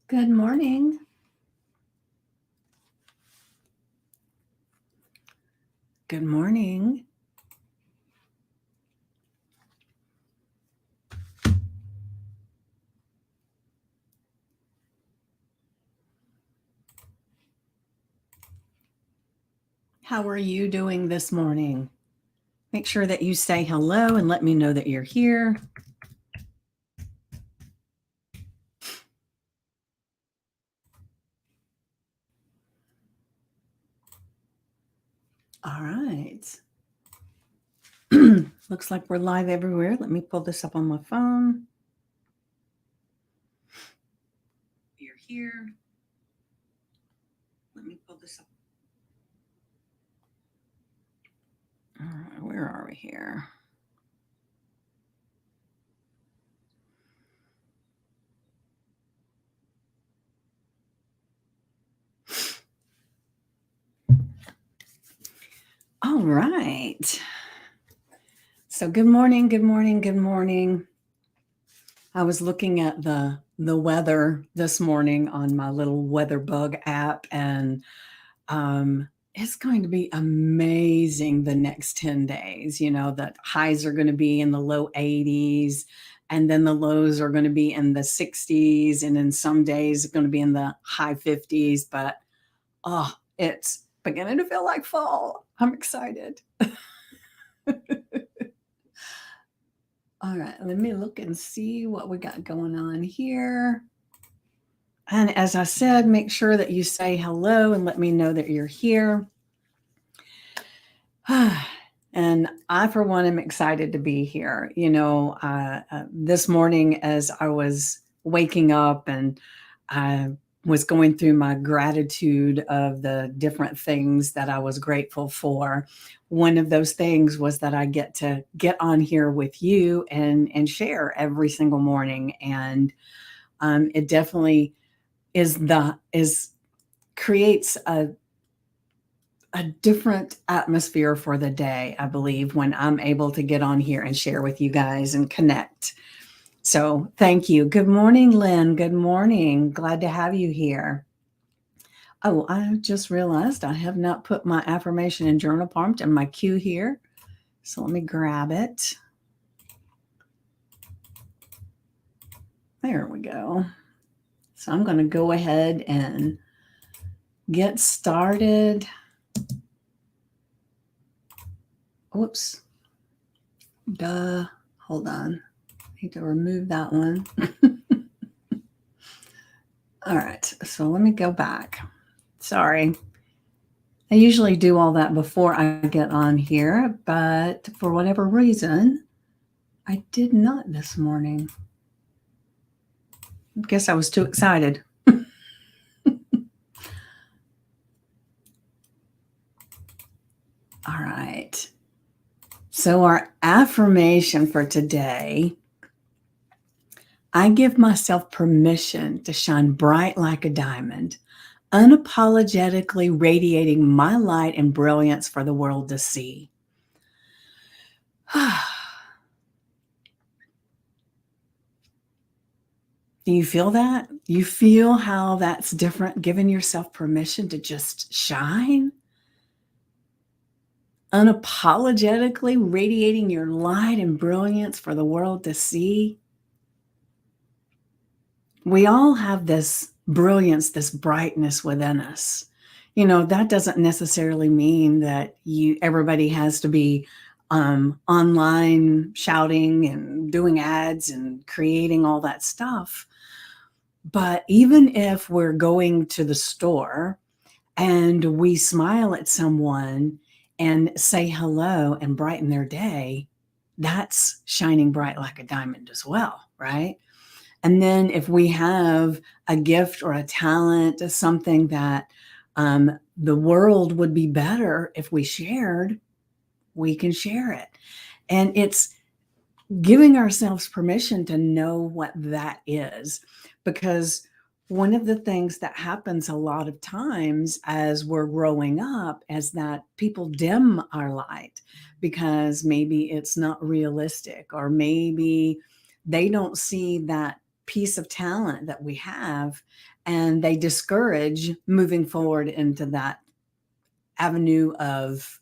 Good morning. Good morning. How are you doing this morning? Make sure that you say hello and let me know that you're here. All right. Looks like we're live everywhere. Let me pull this up on my phone. You're here. Let me pull this up. All right, where are we here? All right. So good morning, good morning, good morning. I was looking at the weather this morning on my little weather bug app, and it's going to be amazing the next 10 days. You know, the highs are going to be in the low 80s, and then the lows are going to be in the 60s, and then some days it's going to be in the high 50s. But oh, it's beginning to feel like fall. I'm excited. All right, let me look and see what we got going on here. And as I said, make sure that you say hello and let me know that you're here. And I, for one, am excited to be here. You know, this morning as I was waking up and I was going through my gratitude of the different things that I was grateful for, one of those things was that I get to get on here with you and share every single morning. And it definitely is creates a different atmosphere for the day, I believe, when I'm able to get on here and share with you guys and connect. So thank you. Good morning, Lynn. Good morning. Glad to have you here. Oh, I just realized I have not put my affirmation and journal prompt in my queue here. So let me grab it. There we go. So I'm going to go ahead and get started. Oops. Duh. Hold on. I need to remove that one. All right. So let me go back. Sorry. I usually do all that before I get on here, but for whatever reason, I did not this morning. I guess I was too excited. All right. So, our affirmation for today, I give myself permission to shine bright like a diamond, unapologetically radiating my light and brilliance for the world to see. Do you feel that? You feel how that's different, giving yourself permission to just shine? Unapologetically radiating your light and brilliance for the world to see. We all have this brilliance, this brightness within us. You know, that doesn't necessarily mean that everybody has to be online shouting and doing ads and creating all that stuff. But even if we're going to the store and we smile at someone and say hello and brighten their day, that's shining bright like a diamond as well, right? And then if we have a gift or a talent, something that the world would be better if we shared, we can share it. And it's giving ourselves permission to know what that is. Because one of the things that happens a lot of times as we're growing up is that people dim our light because maybe it's not realistic, or maybe they don't see that piece of talent that we have, and they discourage moving forward into that avenue of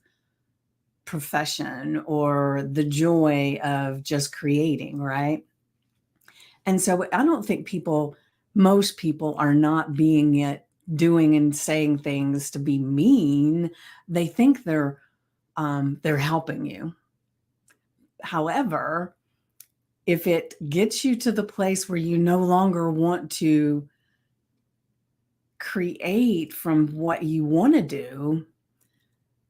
profession or the joy of just creating, right? And so I don't think most people are not being it, doing and saying things to be mean. They think they're helping you. However, if it gets you to the place where you no longer want to create from what you want to do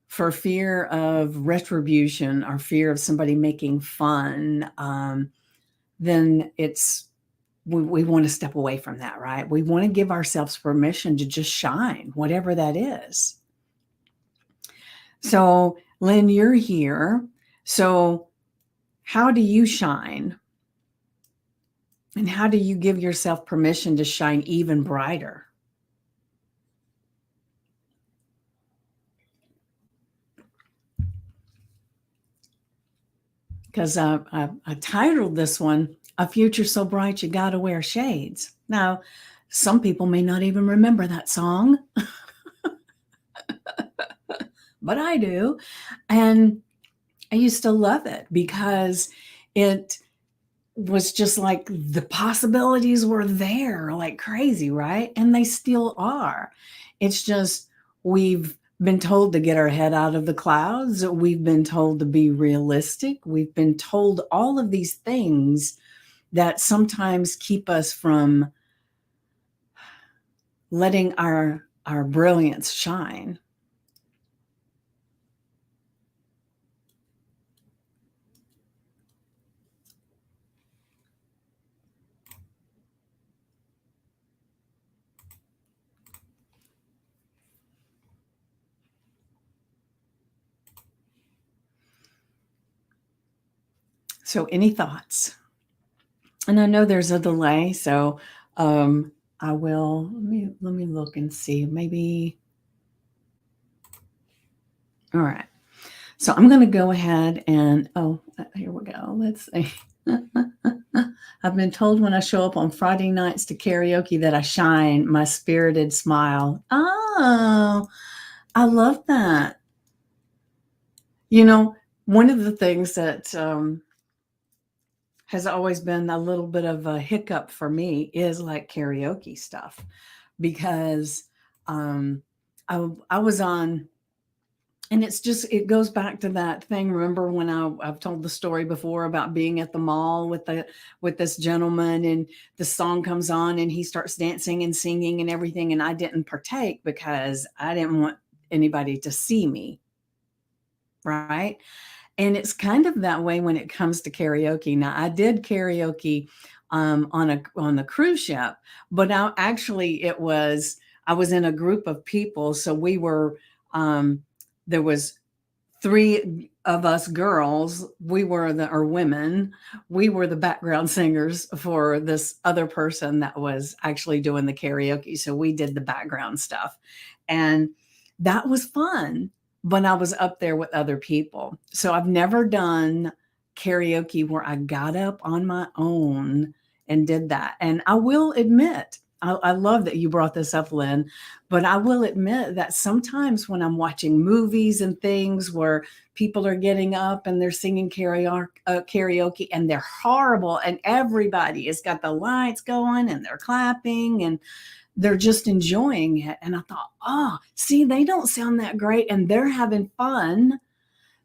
for fear of retribution or fear of somebody making fun, then we want to step away from that, right? We want to give ourselves permission to just shine, whatever that is. So, Lynn, you're here. So, how do you shine? And how do you give yourself permission to shine even brighter? Because I titled this one, A Future So Bright You Gotta Wear Shades. Now, some people may not even remember that song, but I do. And I used to love it because it was just like the possibilities were there like crazy, right? And they still are. It's just we've been told to get our head out of the clouds. We've been told to be realistic. We've been told all of these things that sometimes keep us from letting our brilliance shine. So any thoughts? And I know there's a delay, so I will let me look and see. Maybe all right. So I'm going to go ahead and here we go. Let's see. I've been told when I show up on Friday nights to karaoke that I shine my spirited smile. Oh, I love that. You know, one of the things that has always been a little bit of a hiccup for me is like karaoke stuff because I was on, and it goes back to that thing. Remember when I've told the story before about being at the mall with this gentleman, and the song comes on and he starts dancing and singing and everything, and I didn't partake because I didn't want anybody to see me, right? And it's kind of that way when it comes to karaoke. Now, I did karaoke on the cruise ship, but now actually I was in a group of people, so we were there was three of us girls. We were or women. We were the background singers for this other person that was actually doing the karaoke. So we did the background stuff, and that was fun when I was up there with other people. So I've never done karaoke where I got up on my own and did that. And I will admit, I love that you brought this up, Lynn, but I will admit that sometimes when I'm watching movies and things where people are getting up and they're singing karaoke and they're horrible, and everybody has got the lights going and they're clapping and they're just enjoying it. And I thought, oh, see, they don't sound that great and they're having fun.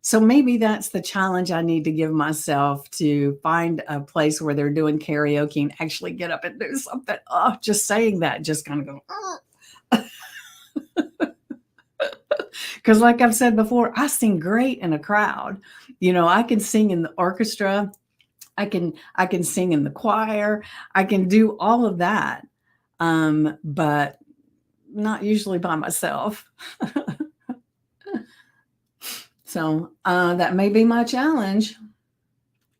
So maybe that's the challenge I need to give myself, to find a place where they're doing karaoke and actually get up and do something. Oh, just saying that, just kind of go, because like I've said before, I sing great in a crowd. You know, I can sing in the orchestra. I can sing in the choir. I can do all of that. But not usually by myself. So that may be my challenge.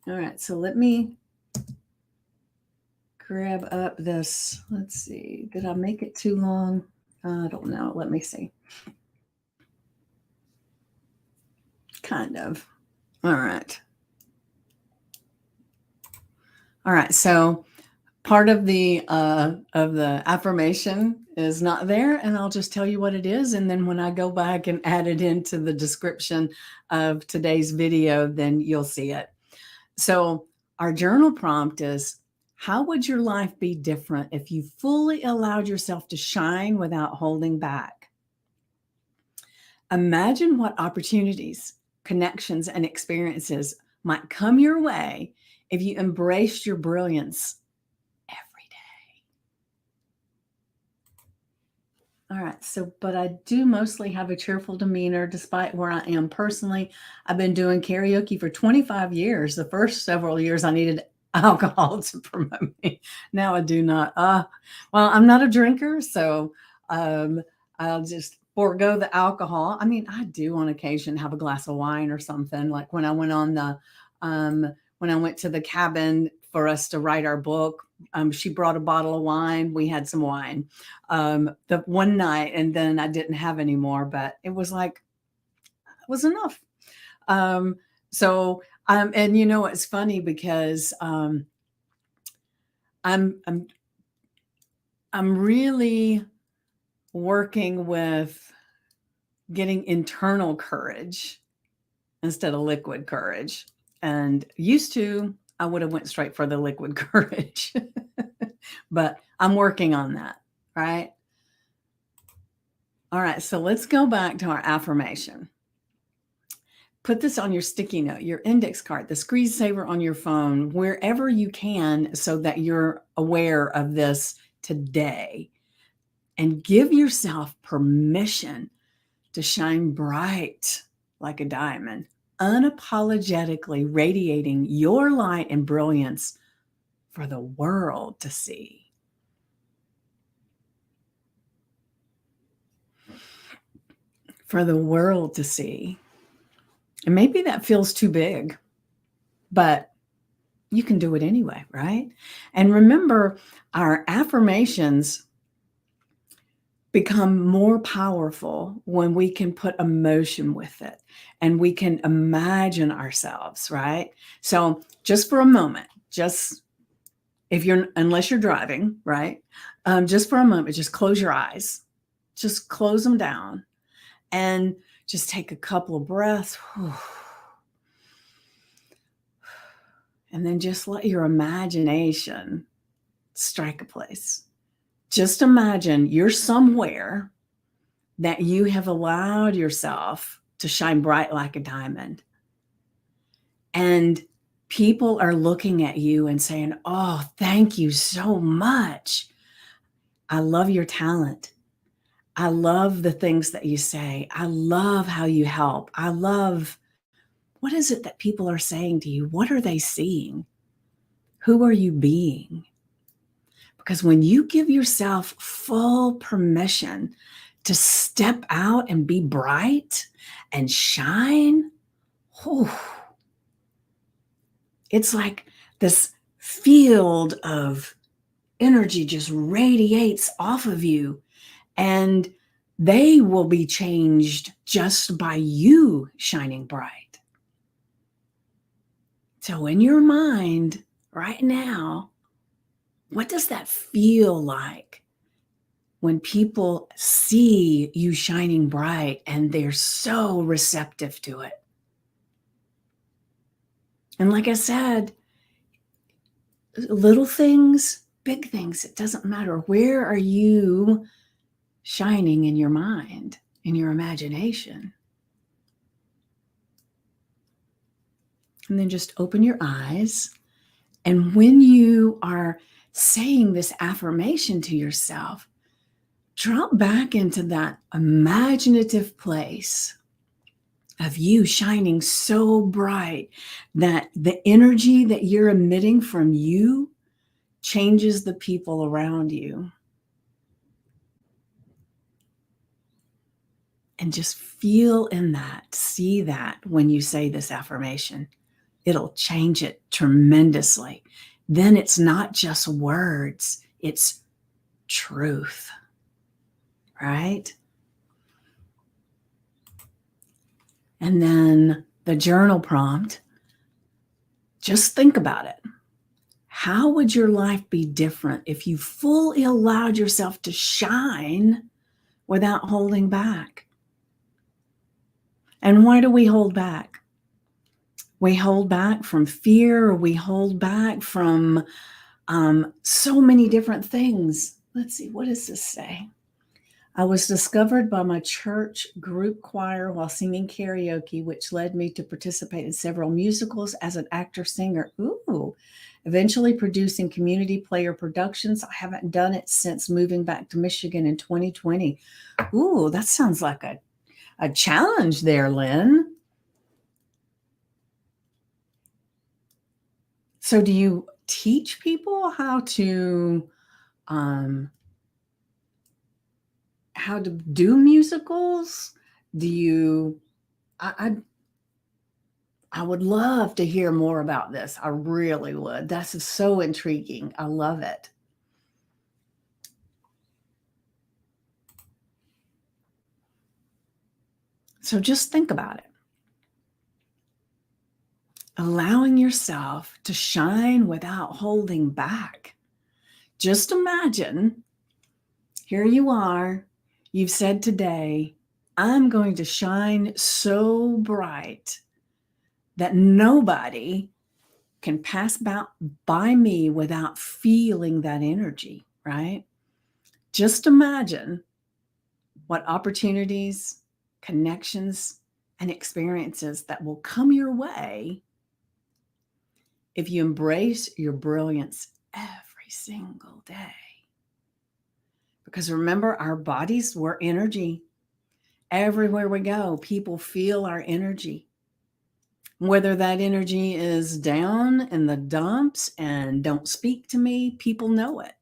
All right, so let me grab up this. Let's see. Did I make it too long? I don't know. Let me see. Kind of. All right. All right. So part of the affirmation is not there, and I'll just tell you what it is, and then when I go back and add it into the description of today's video, then you'll see it. So our journal prompt is, how would your life be different if you fully allowed yourself to shine without holding back? Imagine what opportunities, connections, and experiences might come your way if you embraced your brilliance every day. All right, so, but I do mostly have a cheerful demeanor despite where I am personally. I've been doing karaoke for 25 years. The first several years I needed alcohol to promote me. Now I do not. Well, I'm not a drinker, so I'll just forego the alcohol. I mean, I do on occasion have a glass of wine or something. Like when I went on when I went to the cabin for us to write our book, she brought a bottle of wine. We had some wine the one night, and then I didn't have any more, but it was like, it was enough. Um, so, and you know, it's funny because I'm I'm I'm really working with getting internal courage instead of liquid courage. And used to, I would have went straight for the liquid courage, but I'm working on that, right? All right, so let's go back to our affirmation. Put this on your sticky note, your index card, the screensaver on your phone, wherever you can, so that you're aware of this today. And give yourself permission to shine bright like a diamond, unapologetically radiating your light and brilliance for the world to see. For the world to see. And maybe that feels too big, but you can do it anyway, right? And remember, our affirmations become more powerful when we can put emotion with it and we can imagine ourselves, right? So just for a moment, just unless you're driving, right? Just for a moment, just close your eyes, just close them down and just take a couple of breaths. And then just let your imagination strike a place. Just imagine you're somewhere that you have allowed yourself to shine bright like a diamond. And people are looking at you and saying, "Oh, thank you so much. I love your talent. I love the things that you say. I love how you help. I love," what is it that people are saying to you? What are they seeing? Who are you being? Because when you give yourself full permission to step out and be bright and shine, whew, it's like this field of energy just radiates off of you, and they will be changed just by you shining bright. So in your mind right now, what does that feel like when people see you shining bright and they're so receptive to it? And like I said, little things, big things, it doesn't matter. Where are you shining in your mind, in your imagination? And then just open your eyes. And when you are saying this affirmation to yourself, drop back into that imaginative place of you shining so bright that the energy that you're emitting from you changes the people around you. And just feel in that, see that when you say this affirmation. It'll change it tremendously. Then it's not just words, it's truth, right? And then the journal prompt, just think about it. How would your life be different if you fully allowed yourself to shine without holding back? And why do we hold back? We hold back from fear. We hold back from so many different things. Let's see, what does this say? I was discovered by my church group choir while singing karaoke, which led me to participate in several musicals as an actor singer. Ooh, eventually producing community player productions. I haven't done it since moving back to Michigan in 2020. Ooh, that sounds like a challenge there, Lynn. So do you teach people um, how to do musicals? Do you I would love to hear more about this. I really would. That's so intriguing. I love it. So just think about it. Allowing yourself to shine without holding back. Just imagine, here you are. You've said today, I'm going to shine so bright that nobody can pass by me without feeling that energy, right? Just imagine what opportunities, connections, and experiences that will come your way if you embrace your brilliance every single day. Because remember, our bodies, we're energy. Everywhere we go, people feel our energy. Whether that energy is down in the dumps and don't speak to me, people know it.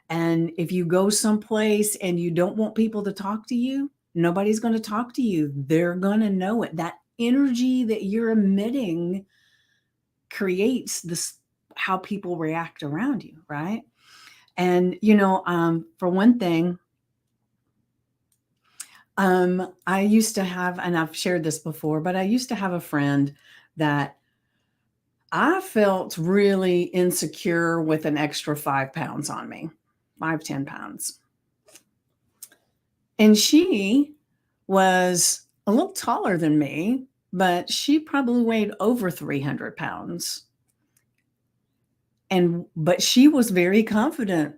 And if you go someplace and you don't want people to talk to you, nobody's going to talk to you. They're going to know it. That energy that you're emitting creates this, how people react around you, right? And, for one thing, I used to have, and I've shared this before, but I used to have a friend that I felt really insecure with an extra 5 pounds on me, 10 pounds. And she was a little taller than me, but she probably weighed over 300 pounds. But she was very confident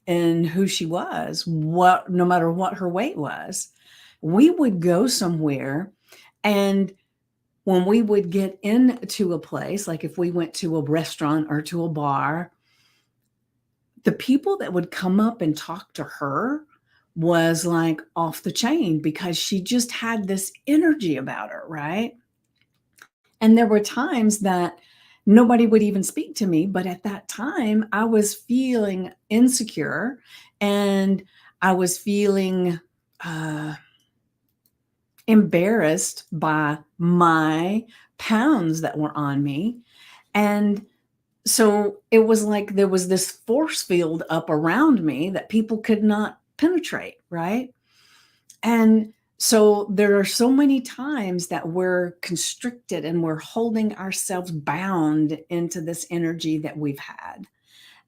in who she was, no matter what her weight was. We would go somewhere, and when we would get into a place, like if we went to a restaurant or to a bar, the people that would come up and talk to her was like off the chain because she just had this energy about her, right? And there were times that nobody would even speak to me, but at that time I was feeling insecure, and I was feeling embarrassed by my pounds that were on me. And so it was like there was this force field up around me that people could not penetrate, right? And so there are so many times that we're constricted and we're holding ourselves bound into this energy that we've had.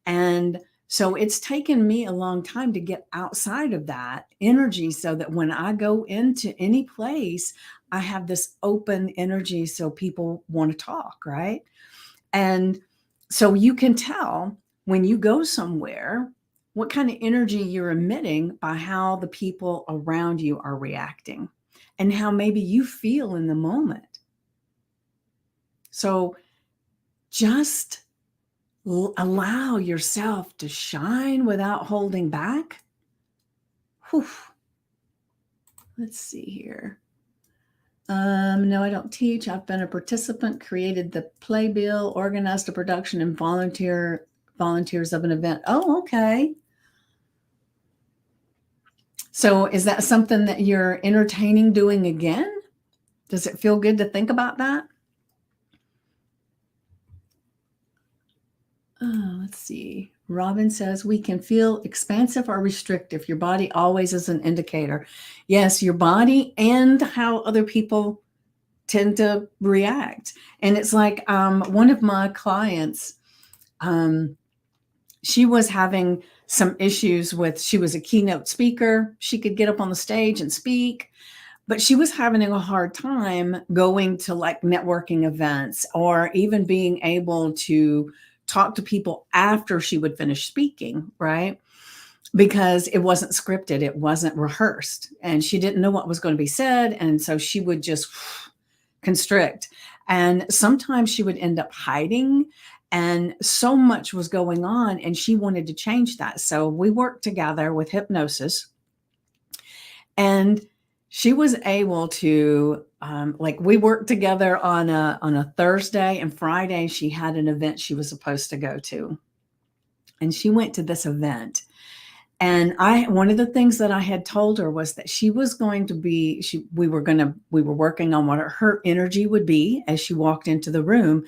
And so it's taken me a long time to get outside of that energy so that when I go into any place, I have this open energy so people want to talk, right? And so you can tell when you go somewhere what kind of energy you're emitting by how the people around you are reacting and how maybe you feel in the moment. So just allow yourself to shine without holding back. Whew. Let's see here. No, I don't teach. I've been a participant, created the playbill, organized a production, and volunteers of an event. Oh, okay. So is that something that you're entertaining doing again? Does it feel good to think about that? Let's see. Robin says we can feel expansive or restrictive. Your body always is an indicator. Yes, your body and how other people tend to react. And it's like one of my clients, Um, she was having some issues with, she was a keynote speaker. She could get up on the stage and speak, but she was having a hard time going to like networking events or even being able to talk to people after she would finish speaking, right? Because it wasn't scripted, it wasn't rehearsed, and she didn't know what was going to be said. And so she would just constrict. And sometimes she would end up hiding. And so much was going on, and she wanted to change that. So we worked together with hypnosis, and she was able to like we worked together on a Thursday, and Friday she had an event she was supposed to go to, and she went to this event. And one of the things that I had told her was that she was going to be, we were working on what her energy would be as she walked into the room,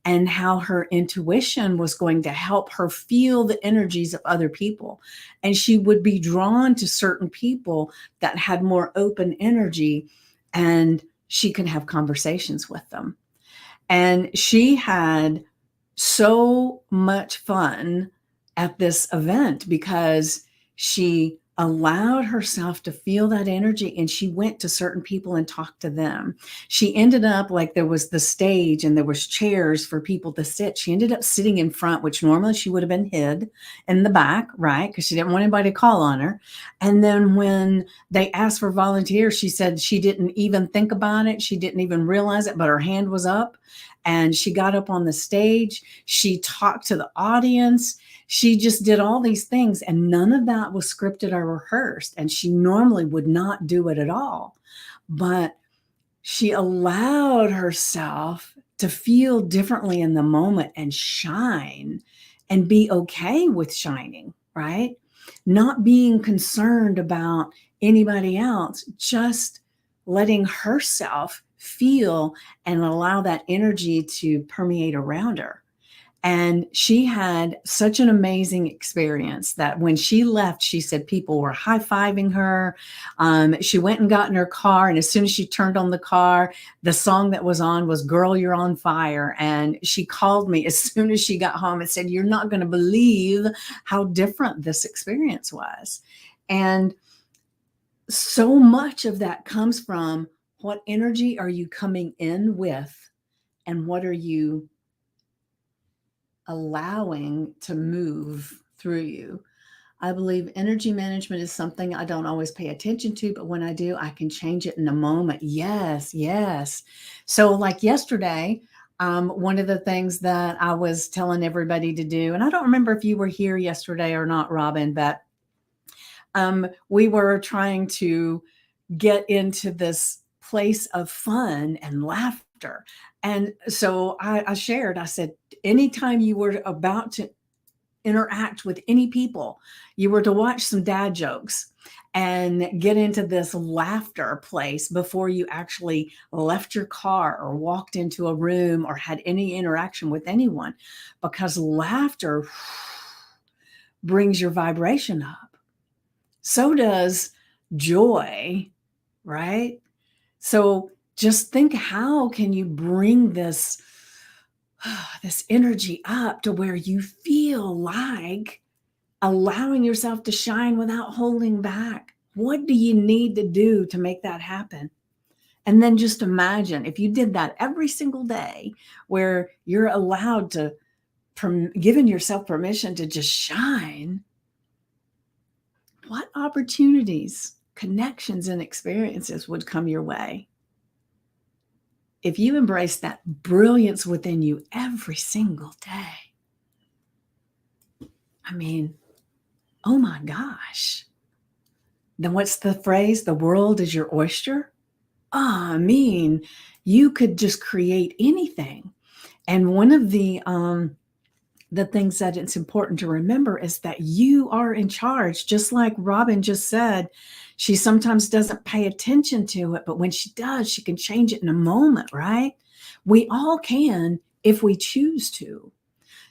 and how her intuition was going to help her feel the energies of other people. And she would be drawn to certain people that had more open energy, and she could have conversations with them. And she had so much fun at this event because she allowed herself to feel that energy, and she went to certain people and talked to them. She ended up, like, there was the stage and there was chairs for people to sit. She ended up sitting in front, which normally she would have been hid in the back, right? Because she didn't want anybody to call on her. And then when they asked for volunteers, she said she didn't even think about it. She didn't even realize it, but her hand was up. And she got up on the stage. She talked to the audience. She just did all these things, and none of that was scripted or rehearsed. And she normally would not do it at all. But she allowed herself to feel differently in the moment and shine and be okay with shining, right? Not being concerned about anybody else, just letting herself feel and allow that energy to permeate around her. And she had such an amazing experience that when she left, she said people were high-fiving her. She went and got in her car, and as soon as she turned on the car, the song that was on was "Girl, You're on Fire." And she called me as soon as she got home and said, "You're not going to believe how different this experience was." And so much of that comes from, what energy are you coming in with, and what are you allowing to move through you? I believe energy management is something I don't always pay attention to, but when I do, I can change it in a moment. Yes, yes. So, like yesterday, one of the things that I was telling everybody to do, and I don't remember if you were here yesterday or not, Robin, but we were trying to get into this place of fun and laughter. And so I shared, I said, anytime you were about to interact with any people, you were to watch some dad jokes and get into this laughter place before you actually left your car or walked into a room or had any interaction with anyone, because laughter brings your vibration up. So does joy, right? So just think, how can you bring this this energy up to where you feel like allowing yourself to shine without holding back? What do you need to do to make that happen? And then just imagine if you did that every single day, where you're allowed to, giving yourself permission to just shine, what opportunities, connections, and experiences would come your way if you embrace that brilliance within you every single day? I mean, oh my gosh. Then what's the phrase? The world is your oyster. I mean, you could just create anything. And one of the things that it's important to remember is that you are in charge. Just like Robin just said, she sometimes doesn't pay attention to it, but when she does, she can change it in a moment, right? We all can if we choose to.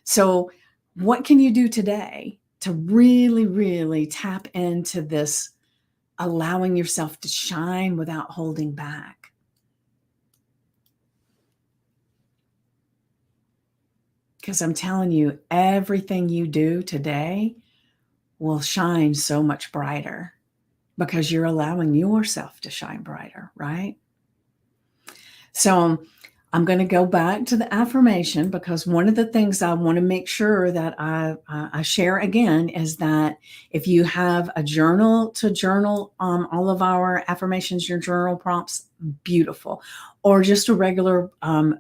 So what can you do today to really, really tap into this, allowing yourself to shine without holding back? Because I'm telling you, everything you do today will shine so much brighter because you're allowing yourself to shine brighter, right? So I'm going to go back to the affirmation because one of the things I want to make sure that I share again is that if you have a journal to journal all of our affirmations, your journal prompts, beautiful, or just a regular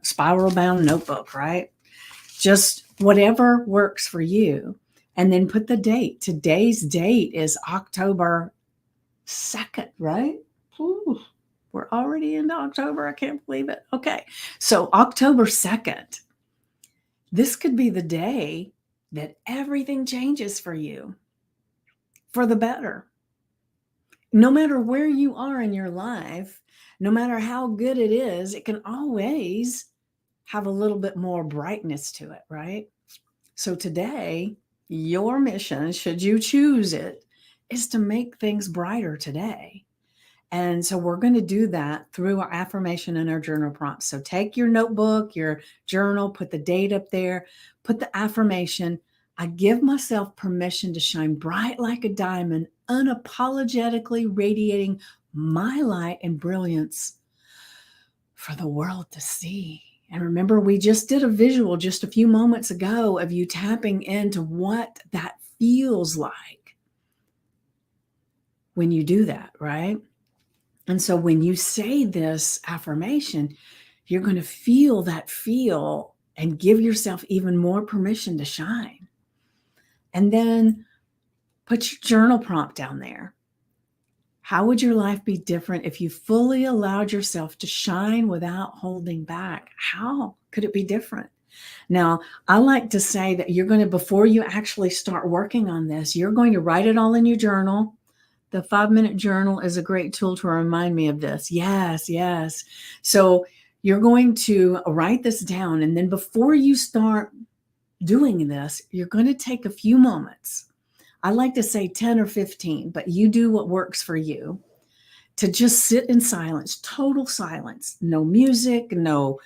spiral bound notebook, right? Just whatever works for you. And then put the date. Today's date is October 2nd, right? Ooh, we're already into October. I can't believe it. Okay. So, October 2nd, this could be the day that everything changes for you for the better. No matter where you are in your life, no matter how good it is, it can always have a little bit more brightness to it, right? So, today, your mission, should you choose it, is to make things brighter today. And so we're going to do that through our affirmation and our journal prompts. So take your notebook, your journal, put the date up there, put the affirmation. I give myself permission to shine bright like a diamond, unapologetically radiating my light and brilliance for the world to see. And remember, we just did a visual just a few moments ago of you tapping into what that feels like when you do that, right? And so when you say this affirmation, you're going to feel that feel and give yourself even more permission to shine. And then put your journal prompt down there. How would your life be different if you fully allowed yourself to shine without holding back? How could it be different? Now, I like to say that you're going to, before you actually start working on this, you're going to write it all in your journal. The 5-minute journal is a great tool to remind me of this. Yes, yes. So you're going to write this down. And then before you start doing this, you're going to take a few moments. I like to say 10 or 15, but you do what works for you, to just sit in silence, total silence, no music, no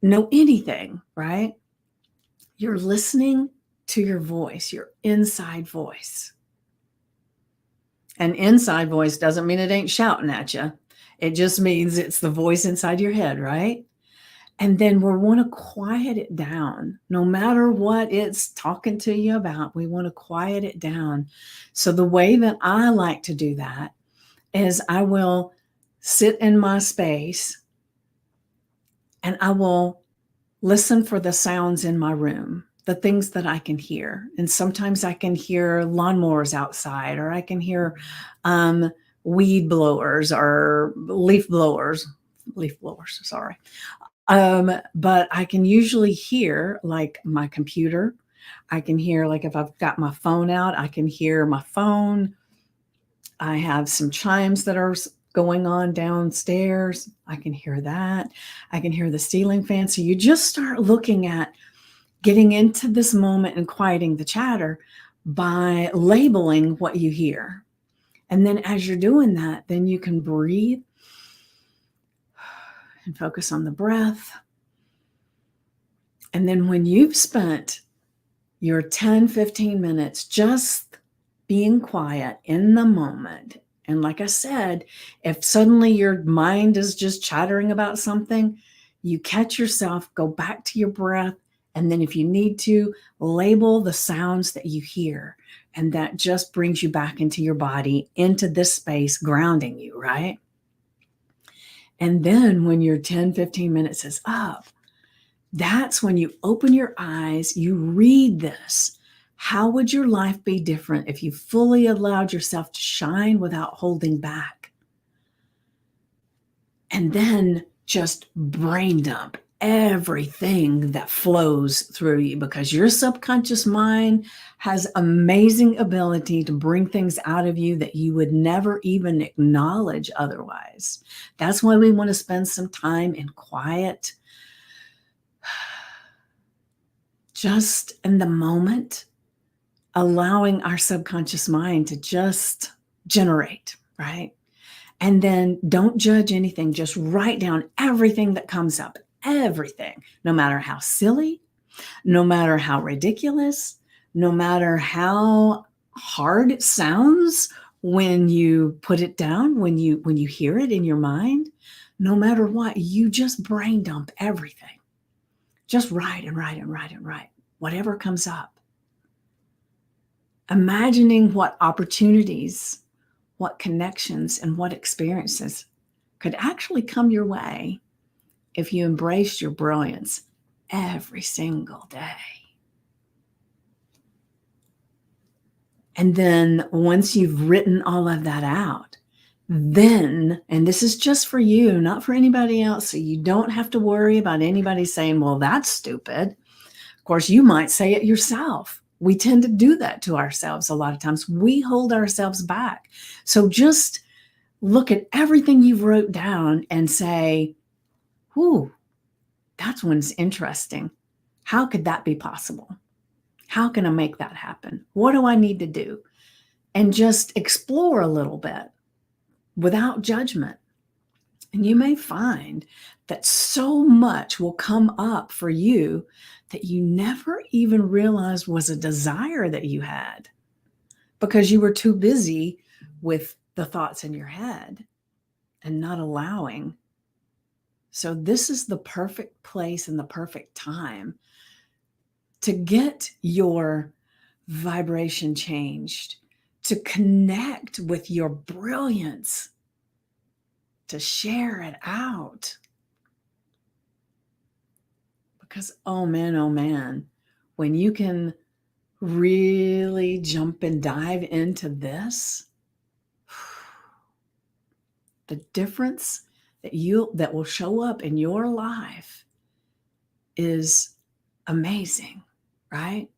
anything, right? You're listening to your voice, your inside voice. An inside voice doesn't mean it ain't shouting at you. It just means it's the voice inside your head, right? And then we want to quiet it down. No matter what it's talking to you about, we want to quiet it down. So the way that I like to do that is I will sit in my space and I will listen for the sounds in my room, the things that I can hear. And sometimes I can hear lawnmowers outside, or I can hear weed blowers or leaf blowers, sorry. But I can usually hear like my computer. I can hear, like, if I've got my phone out, I can hear my phone. I have some chimes that are going on downstairs. I can hear that. I can hear the ceiling fan. So you just start looking at getting into this moment and quieting the chatter by labeling what you hear. And then as you're doing that, then you can breathe and focus on the breath. And then when you've spent your 10, 15 minutes just being quiet in the moment, and like I said, if suddenly your mind is just chattering about something, you catch yourself, go back to your breath, and then if you need to, label the sounds that you hear. And that just brings you back into your body, into this space, grounding you, right? And then when your 10, 15 minutes is up, that's when you open your eyes, you read this. How would your life be different if you fully allowed yourself to shine without holding back? And then just brain dump everything that flows through you, because your subconscious mind has amazing ability to bring things out of you that you would never even acknowledge otherwise. That's why we want to spend some time in quiet, just in the moment, allowing our subconscious mind to just generate, right? And then don't judge anything. Just write down everything that comes up, everything, no matter how silly, No matter how ridiculous, no matter how hard it sounds when you put it down, when you hear it in your mind, no matter what, you just brain dump everything. Just write and write and write and write, whatever comes up. Imagining what opportunities, what connections, and what experiences could actually come your way if you embraced your brilliance every single day. And then once you've written all of that out, then, and this is just for you, not for anybody else, so you don't have to worry about anybody saying, well, that's stupid. Of course, you might say it yourself. We tend to do that to ourselves a lot of times. We hold ourselves back. So just look at everything you've wrote down and say, whew, that one's interesting. How could that be possible? How can I make that happen? What do I need to do? And just explore a little bit without judgment. And you may find that so much will come up for you that you never even realized was a desire that you had because you were too busy with the thoughts in your head and not allowing. So this is the perfect place and the perfect time to get your vibration changed, to connect with your brilliance, to share it out. Because, oh man, when you can really jump and dive into this, the difference that will show up in your life is amazing, right?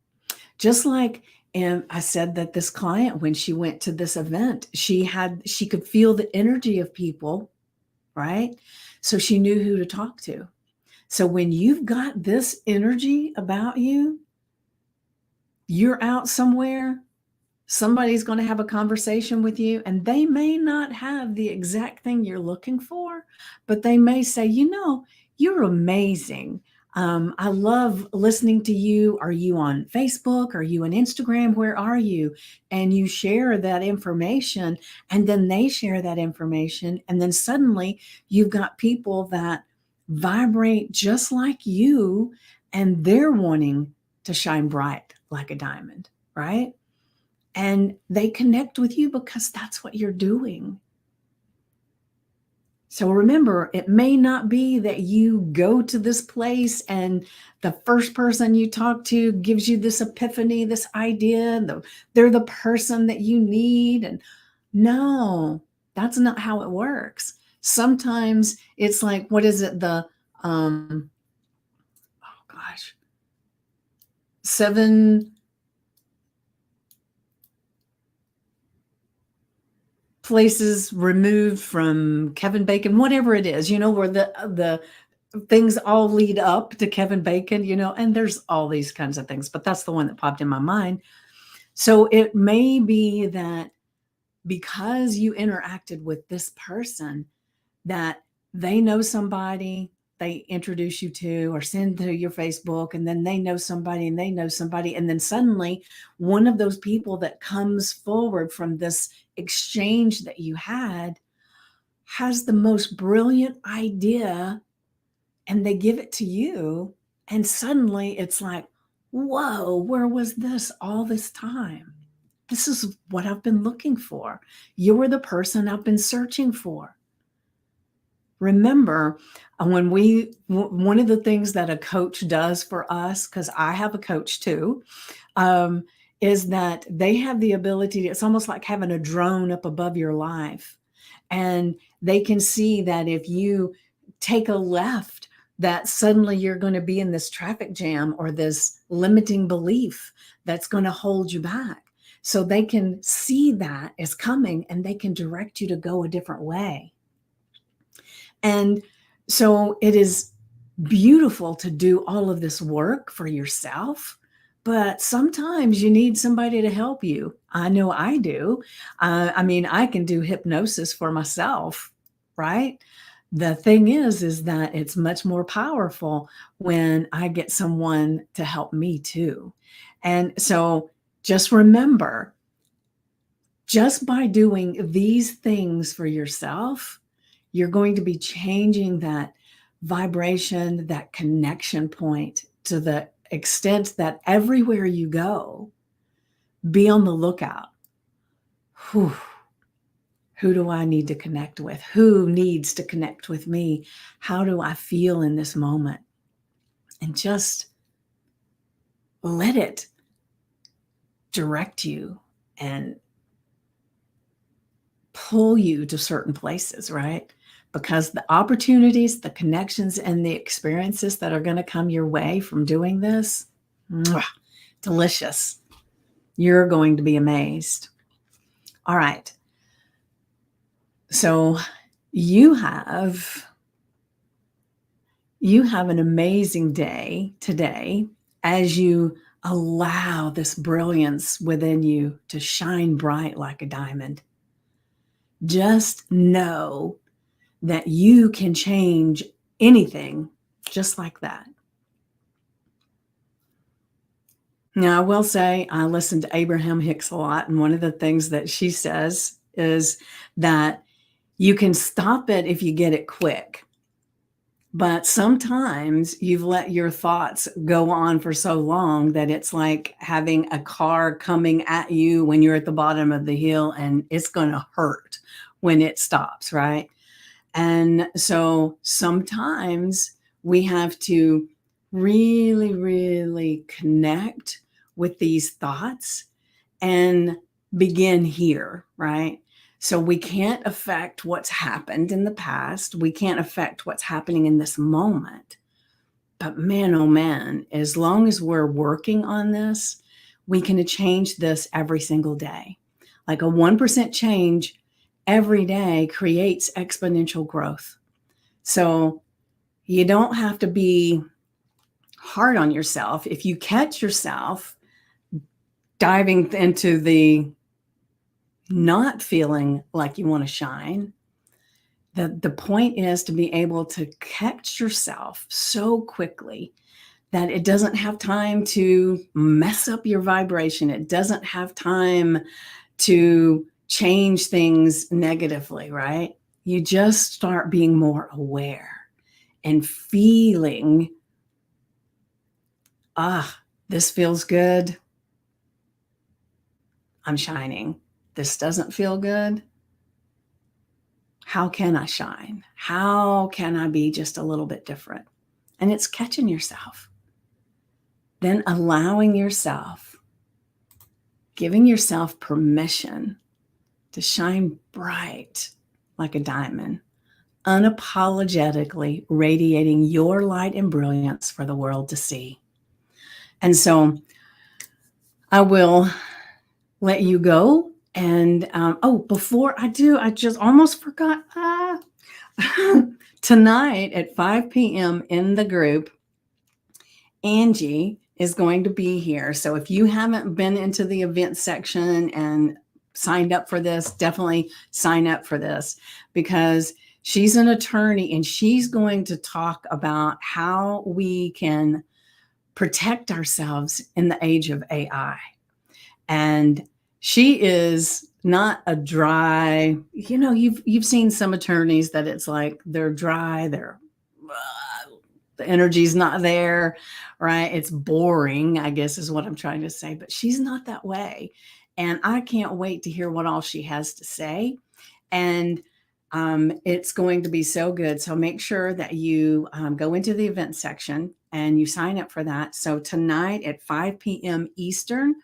Just like, and I said that this client, when she went to this event, she could feel the energy of people, right? So she knew who to talk to. So when you've got this energy about you, you're out somewhere, somebody's going to have a conversation with you, and they may not have the exact thing you're looking for, but they may say, you're amazing. I love listening to you. Are you on Facebook? Are you on Instagram? Where are you? And you share that information, and then they share that information. And then suddenly you've got people that vibrate just like you, and they're wanting to shine bright like a diamond, right? And they connect with you because that's what you're doing. So remember, it may not be that you go to this place and the first person you talk to gives you this epiphany, this idea, they're the person that you need. And no, that's not how it works. Sometimes it's like, what is it? Oh gosh, 7 places removed from Kevin Bacon, whatever it is, where the things all lead up to Kevin Bacon, and there's all these kinds of things, but that's the one that popped in my mind. So it may be that because you interacted with this person, that they know somebody they introduce you to or send to your Facebook, and then they know somebody and they know somebody. And then suddenly one of those people that comes forward from this exchange that you had has the most brilliant idea, and they give it to you. And suddenly it's like, whoa, where was this all this time? This is what I've been looking for. You're the person I've been searching for. Remember, one of the things that a coach does for us, because I have a coach too, is that they have the ability, it's almost like having a drone up above your life. And they can see that if you take a left, that suddenly you're going to be in this traffic jam or this limiting belief that's going to hold you back. So they can see that as coming and they can direct you to go a different way. And so it is beautiful to do all of this work for yourself, but sometimes you need somebody to help you. I know I do. I can do hypnosis for myself, right? The thing is that it's much more powerful when I get someone to help me too. And so just remember, just by doing these things for yourself, you're going to be changing that vibration, that connection point to the extent that everywhere you go, be on the lookout. Whew, who do I need to connect with? Who needs to connect with me? How do I feel in this moment? And just let it direct you and pull you to certain places, right? Because the opportunities, the connections, and the experiences that are going to come your way from doing this, mwah, delicious. You're going to be amazed. All right. So you have an amazing day today as you allow this brilliance within you to shine bright like a diamond. Just know that you can change anything just like that. Now, I will say I listen to Abraham Hicks a lot, and one of the things that she says is that you can stop it if you get it quick. But sometimes you've let your thoughts go on for so long that it's like having a car coming at you when you're at the bottom of the hill, and it's going to hurt when it stops, right? And so sometimes we have to really, really connect with these thoughts and begin here, right? So we can't affect what's happened in the past. We can't affect what's happening in this moment. But man, oh man, as long as we're working on this, we can change this every single day. Like a 1% change every day creates exponential growth. So you don't have to be hard on yourself. If you catch yourself diving into the not feeling like you want to shine, the point is to be able to catch yourself so quickly that it doesn't have time to mess up your vibration. It doesn't have time to change things negatively, right? You just start being more aware and feeling, this feels good. I'm shining. This doesn't feel good. How can I shine? How can I be just a little bit different? And it's catching yourself. Then allowing yourself, giving yourself permission to shine bright like a diamond, unapologetically radiating your light and brilliance for the world to see. And so I will let you go. And before I do, I just almost forgot. Tonight at 5 p.m. in the group, Angie is going to be here. So if you haven't been into the event section and signed up for this, definitely sign up for this, because she's an attorney and she's going to talk about how we can protect ourselves in the age of AI. And she is not a dry, you've seen some attorneys that it's like they're dry, the energy's not there, right? It's boring, I guess is what I'm trying to say, but she's not that way. And I can't wait to hear what all she has to say. And it's going to be so good. So make sure that you go into the event section and you sign up for that. So tonight at 5 p.m. Eastern,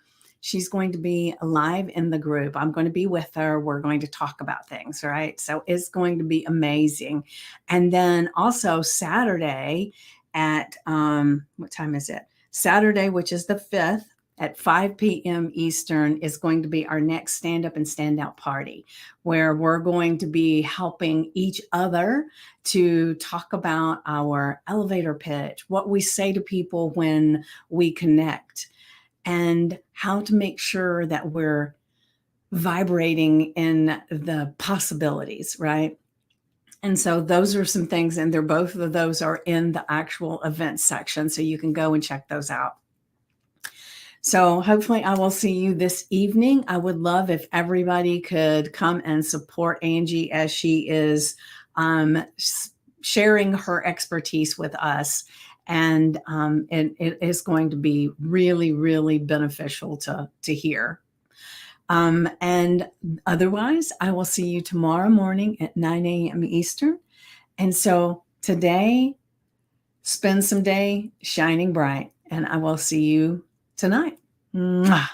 she's going to be live in the group. I'm going to be with her. We're going to talk about things, right? So it's going to be amazing. And then also Saturday at, what time is it? Saturday, which is the 5th, at 5 p.m. Eastern is going to be our next Stand Up and Stand Out party, where we're going to be helping each other to talk about our elevator pitch, what we say to people when we connect, and how to make sure that we're vibrating in the possibilities, right? And so those are some things, and they're both of those are in the actual events section. So you can go and check those out. So hopefully I will see you this evening. I would love if everybody could come and support Angie as she is sharing her expertise with us. And it is going to be really, really beneficial to hear. And otherwise, I will see you tomorrow morning at 9 a.m. Eastern. And so today, spend some day shining bright, and I will see you tonight. Mwah.